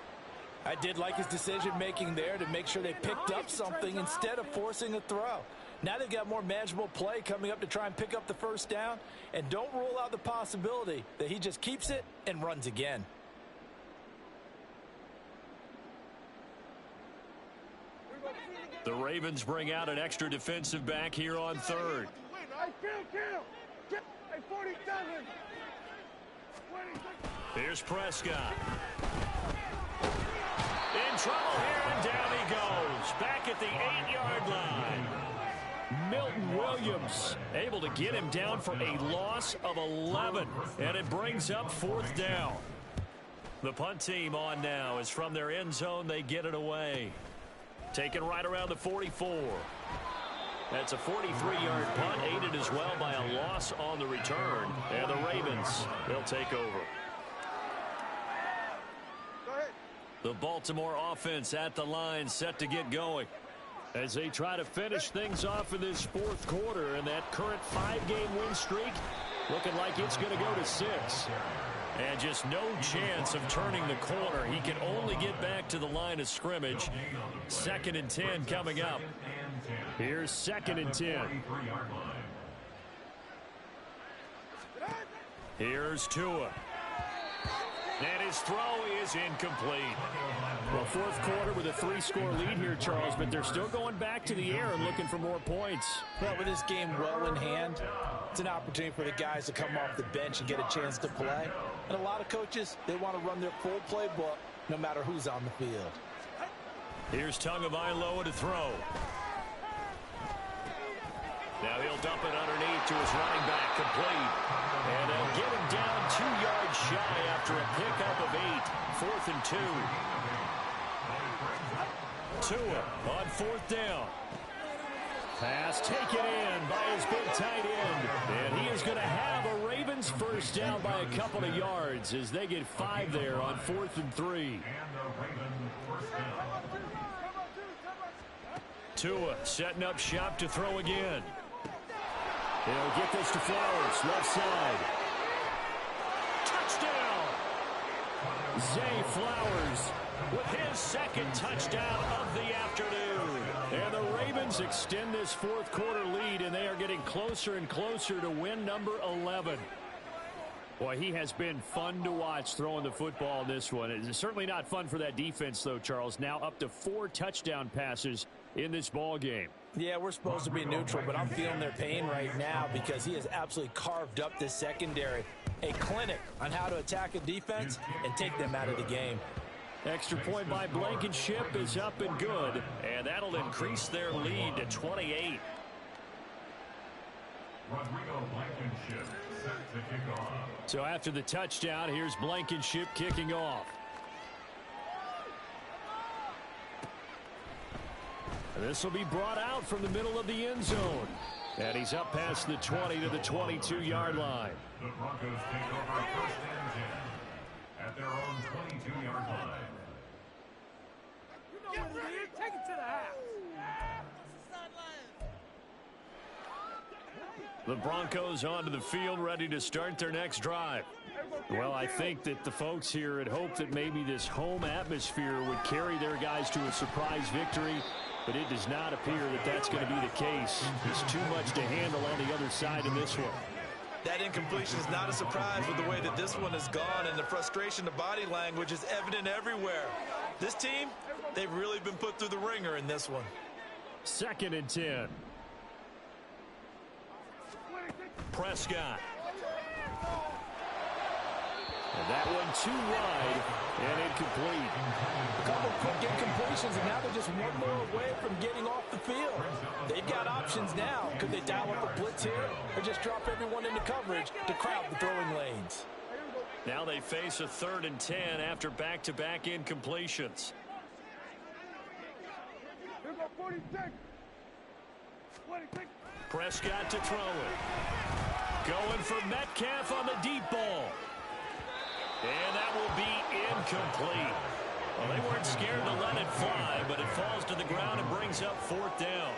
I did like his decision-making there to make sure they picked up something instead of forcing a throw. Now they've got more manageable play coming up to try and pick up the 1st down, and don't rule out the possibility that he just keeps it and runs again. The Ravens bring out an extra defensive back here on 3rd. Here's Prescott. In trouble here, and down he goes. Back at the 8-yard line. Milton Williams able to get him down for a loss of 11. And it brings up 4th down. The punt team on now is from their end zone. They get it away. Taken right around the 44. That's a 43-yard punt, aided as well by a loss on the return. And the Ravens, they'll take over. The Baltimore offense at the line, set to get going as they try to finish things off in this 4th quarter. And that current 5-game win streak looking like it's going to go to 6. And just no chance of turning the corner. He can only get back to the line of scrimmage. 2nd and 10 coming up. Here's 2nd and 10. Here's Tua. And his throw is incomplete. Well, 4th quarter with a 3-score lead here, Charles, but they're still going back to the air and looking for more points. Well, with this game well in hand, it's an opportunity for the guys to come off the bench and get a chance to play. And a lot of coaches, they want to run their full playbook no matter who's on the field. Here's Tagovailoa to throw. Now he'll dump it underneath to his running back, complete. And they'll get him down 2 yards shy after a pickup of 8. 4th and 2. Tua on 4th down. Pass taken in by his big tight end. And he is going to have a Ravens 1st down by a couple of yards as they get 5 there on 4th and 3. Tua setting up shop to throw again. He'll get this to Flowers, left side. Touchdown! Zay Flowers with his 2nd touchdown of the afternoon. And the Ravens extend this 4th quarter lead, and they are getting closer and closer to win number 11. Boy, he has been fun to watch throwing the football in this one. It's certainly not fun for that defense, though, Charles. Now up to 4 touchdown passes in this ball game. Yeah, we're supposed to be neutral, but I'm feeling their pain right now because he has absolutely carved up this secondary. A clinic on how to attack a defense and take them out of the game. Extra point by Blankenship is up and good, and that'll increase their lead to 28. Rodrigo Blankenship set to kick off. So after the touchdown, here's Blankenship kicking off. And this will be brought out from the middle of the end zone. And he's up past the 20 to the 22-yard line. The Broncos take over first and 10 at their own 22-yard line. You know what it is. Take it to the house. The Broncos onto the field, ready to start their next drive. Well, I think that the folks here had hoped that maybe this home atmosphere would carry their guys to a surprise victory, but it does not appear that that's going to be the case. There's too much to handle on the other side in this one. That incompletion is not a surprise with the way that this one has gone, and the frustration, the body language is evident everywhere. This team, they've really been put through the ringer in this one. 2nd and 10. Prescott. And that one too wide and incomplete. A couple quick incompletions, and now they're just one more away from getting off the field. They've got options now. Could they dial up a blitz here or just drop everyone into coverage to crowd the throwing lanes? Now they face a 3rd and 10 after back-to-back incompletions. Prescott to throw it. Going for Metcalf on the deep ball. And that will be incomplete. Well, they weren't scared to let it fly, but it falls to the ground and brings up 4th down.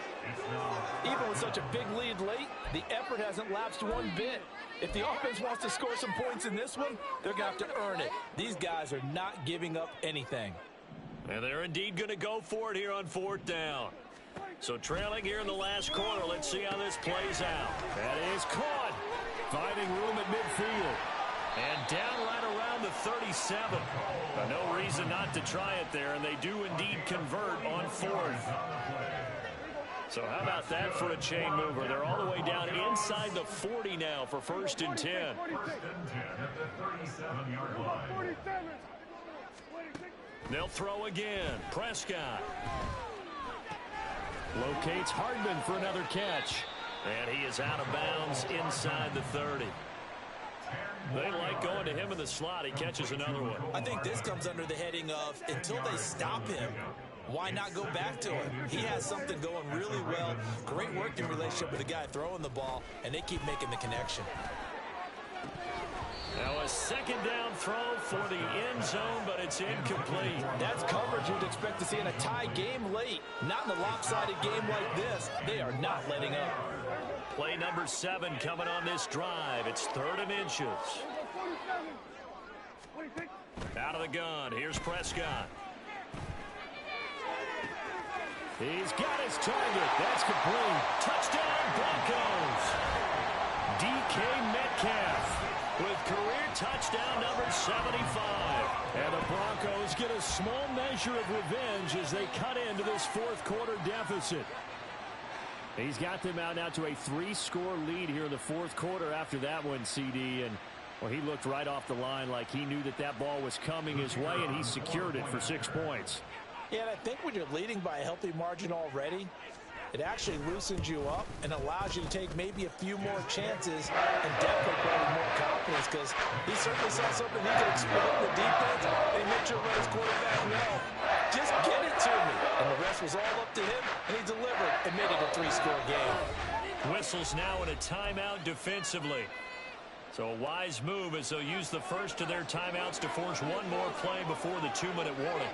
Even with such a big lead late, the effort hasn't lapsed one bit. If the offense wants to score some points in this one, they're going to have to earn it. These guys are not giving up anything. And they're indeed going to go for it here on 4th down. So trailing here in the last quarter, let's see how this plays out. That is caught. Finding room at midfield. And down right around the 37. No reason not to try it there, and they do indeed convert on 4th. So how about that for a chain mover? They're all the way down inside the 40 now for 1st and 10. 1st and 10 at the 37-yard line. They'll throw again. Prescott. Locates Hardman for another catch. And he is out of bounds inside the 30. They like going to him in the slot. He catches another one. I think this comes under the heading of until they stop him, why not go back to him? He has something going really well. Great working relationship with the guy throwing the ball, and they keep making the connection. Now a 2nd down throw for the end zone, but it's incomplete. That's coverage you'd expect to see in a tie game late. Not in a lopsided game like this. They are not letting up. Play number 7 coming on this drive. It's 3rd and inches. Out of the gun. Here's Prescott. He's got his target. That's complete. Touchdown, Broncos. DK Metcalf with career touchdown number 75. And the Broncos get a small measure of revenge as they cut into this 4th quarter deficit. He's got them out now to a 3-score lead here in the 4th quarter after that one, CD. And, well, he looked right off the line like he knew that that ball was coming his way, and he secured it for 6 points. Yeah, and I think when you're leading by a healthy margin already, it actually loosens you up and allows you to take maybe a few more chances and definitely play with more confidence, because he certainly saw something he could exploit in the defense, and he made sure to let his quarterback know, just get it to me. And the rest was all up to him, and he delivered and made it a 3-score game. Whistles now in a timeout defensively. So a wise move as they'll use the first of their timeouts to force one more play before the 2-minute warning.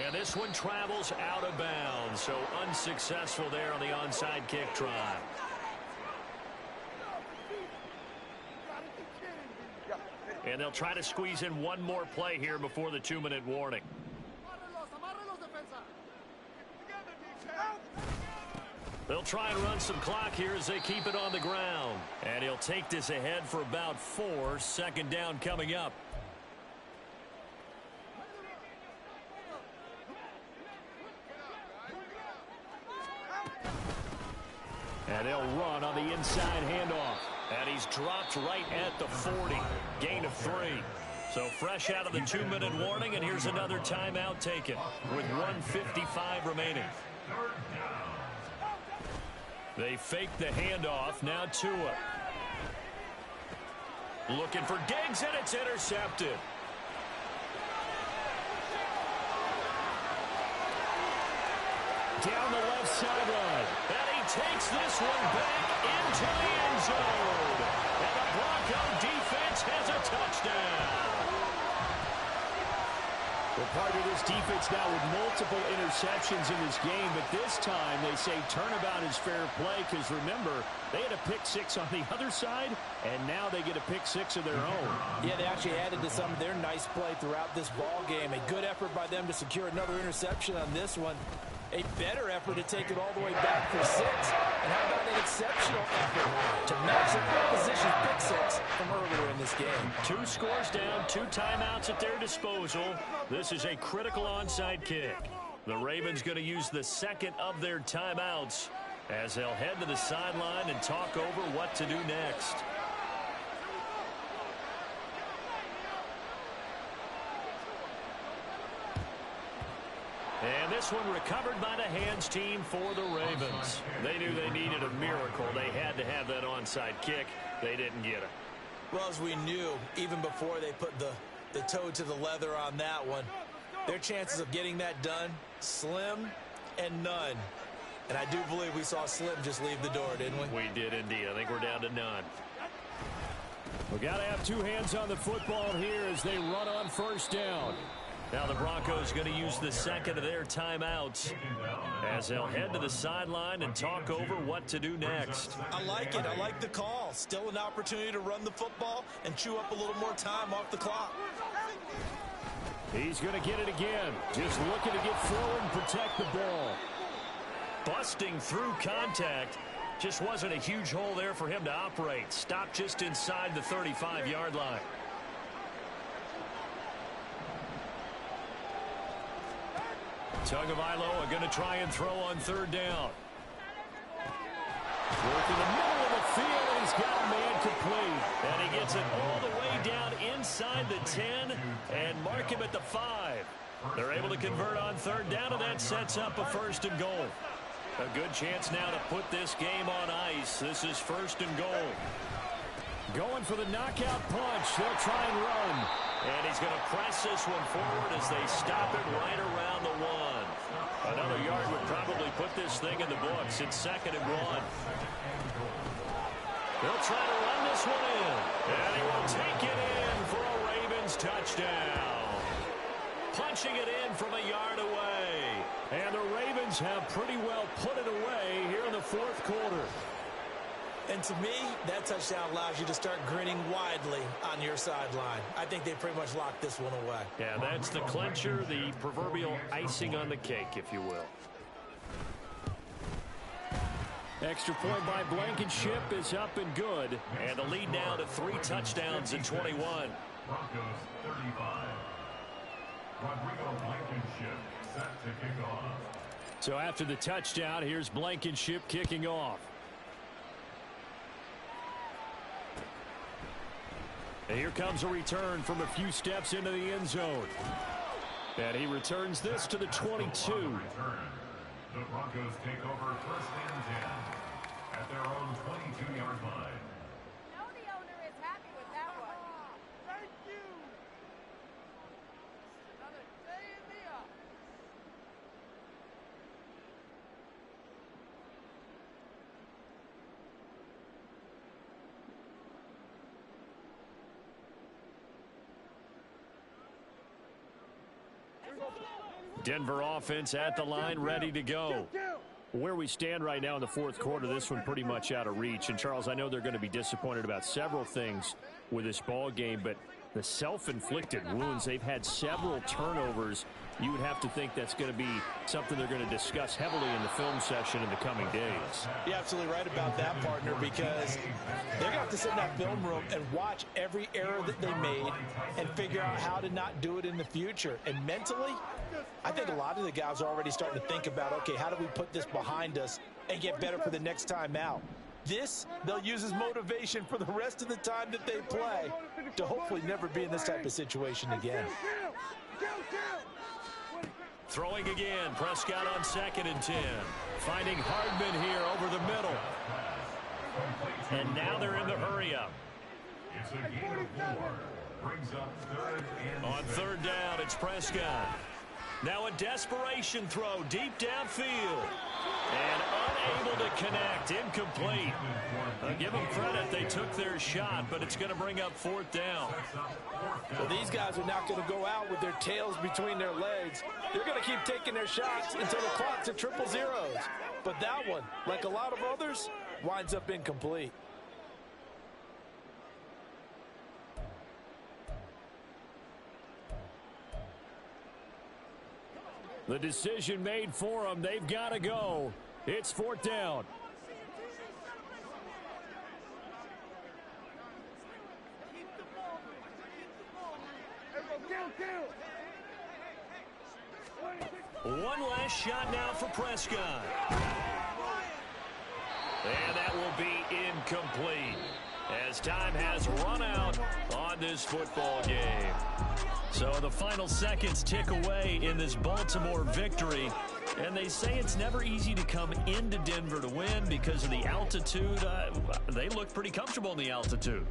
And this one travels out of bounds, so unsuccessful there on the onside kick try. And they'll try to squeeze in one more play here before the 2-minute warning. They'll try and run some clock here as they keep it on the ground. And he'll take this ahead for about 4. 2nd down coming up. And they'll run on the inside handoff. And he's dropped right at the 40. Gain of 3. So fresh out of the 2-minute warning, and here's another timeout taken with 1:55 remaining. They fake the handoff. Now Tua. Looking for Diggs, and it's intercepted. Down the left sideline. And he takes this one back into the end zone. And the Bronco defense has a touchdown. Well, part of this defense now with multiple interceptions in this game, but this time they say turnabout is fair play because, remember, they had a pick-6 on the other side, and now they get a pick-6 of their own. Yeah, they actually added to some of their nice play throughout this ball game. A good effort by them to secure another interception on this one. A better effort to take it all the way back for 6. And how about an exceptional effort to match the opposition's pick-6 from earlier in this game. 2 scores down, 2 timeouts at their disposal. This is a critical onside kick. The Ravens going to use the second of their timeouts as they'll head to the sideline and talk over what to do next. And this one recovered by the hands team for the Ravens. They knew they needed a miracle. They had to have that onside kick. They didn't get it. Well, as we knew, even before they put the toe to the leather on that one, their chances of getting that done, slim and none. And I do believe we saw Slim just leave the door, didn't we? We did indeed. I think we're down to none. We got to have 2 hands on the football here as they run on first down. Now the Broncos going to use the second of their timeouts as they'll head to the sideline and talk over what to do next. I like it. I like the call. Still an opportunity to run the football and chew up a little more time off the clock. He's going to get it again. Just looking to get forward and protect the ball. Busting through contact. Just wasn't a huge hole there for him to operate. Stopped just inside the 35-yard line. Tagovailoa going to try and throw on third down. Work in the middle of the field, and he's got a man complete. And he gets it all the way down inside the 10 and mark him at the 5. They're able to convert on third down, and that sets up a 1st and goal. A good chance now to put this game on ice. This is 1st and goal. Going for the knockout punch. They'll try and run. And he's going to press this one forward as they stop it right around the 1. Another yard would probably put this thing in the books. It's 2nd and 1. They'll try to run this one in. And he will take it in for a Ravens touchdown. Punching it in from a yard away. And the Ravens have pretty well put it away here in the 4th quarter. And to me, that touchdown allows you to start grinning widely on your sideline. I think they pretty much locked this one away. Yeah, that's the clincher, the proverbial icing on the cake, if you will. Extra point by Blankenship is up and good. And the lead now to 3 touchdowns and 21. Broncos 35. Rodrigo Blankenship set to kick off. So after the touchdown, here's Blankenship kicking off. And here comes a return from a few steps into the end zone. And he returns this to the 22. The Broncos take over 1st and 10 at their own 22-yard line. Now the owner is happy with that one. Thank you. Another day in the office. Denver offense at the line, ready to go. Where we stand right now in the 4th quarter, this one pretty much out of reach. And, Charles, I know they're going to be disappointed about several things with this ball game, but the self-inflicted wounds, they've had several turnovers. You would have to think that's going to be something they're going to discuss heavily in the film session in the coming days. You're absolutely right about that, partner, because they're going to have to sit in that film room and watch every error that they made and figure out how to not do it in the future. And mentally, I think a lot of the guys are already starting to think about, okay, how do we put this behind us and get better for the next time out. This, they'll use as motivation for the rest of the time that they play to hopefully never be in this type of situation again. Throwing again, Prescott on 2nd and 10. Finding Hardman here over the middle. And now they're in the hurry-up. It's a gain of 4. Brings up 3rd and On 3rd down, it's Prescott. Now a desperation throw deep downfield. And unable to connect, incomplete. Give them credit, they took their shot, but it's going to bring up 4th down. Well, these guys are not going to go out with their tails between their legs. They're going to keep taking their shots until the clock's at 000. But that one, like a lot of others, winds up incomplete. The decision made for them. They've got to go. It's 4th down. One last shot now for Prescott. And that will be incomplete as time has run out on this football game. So the final seconds tick away in this Baltimore victory. And they say it's never easy to come into Denver to win because of the altitude. They look pretty comfortable in the altitude.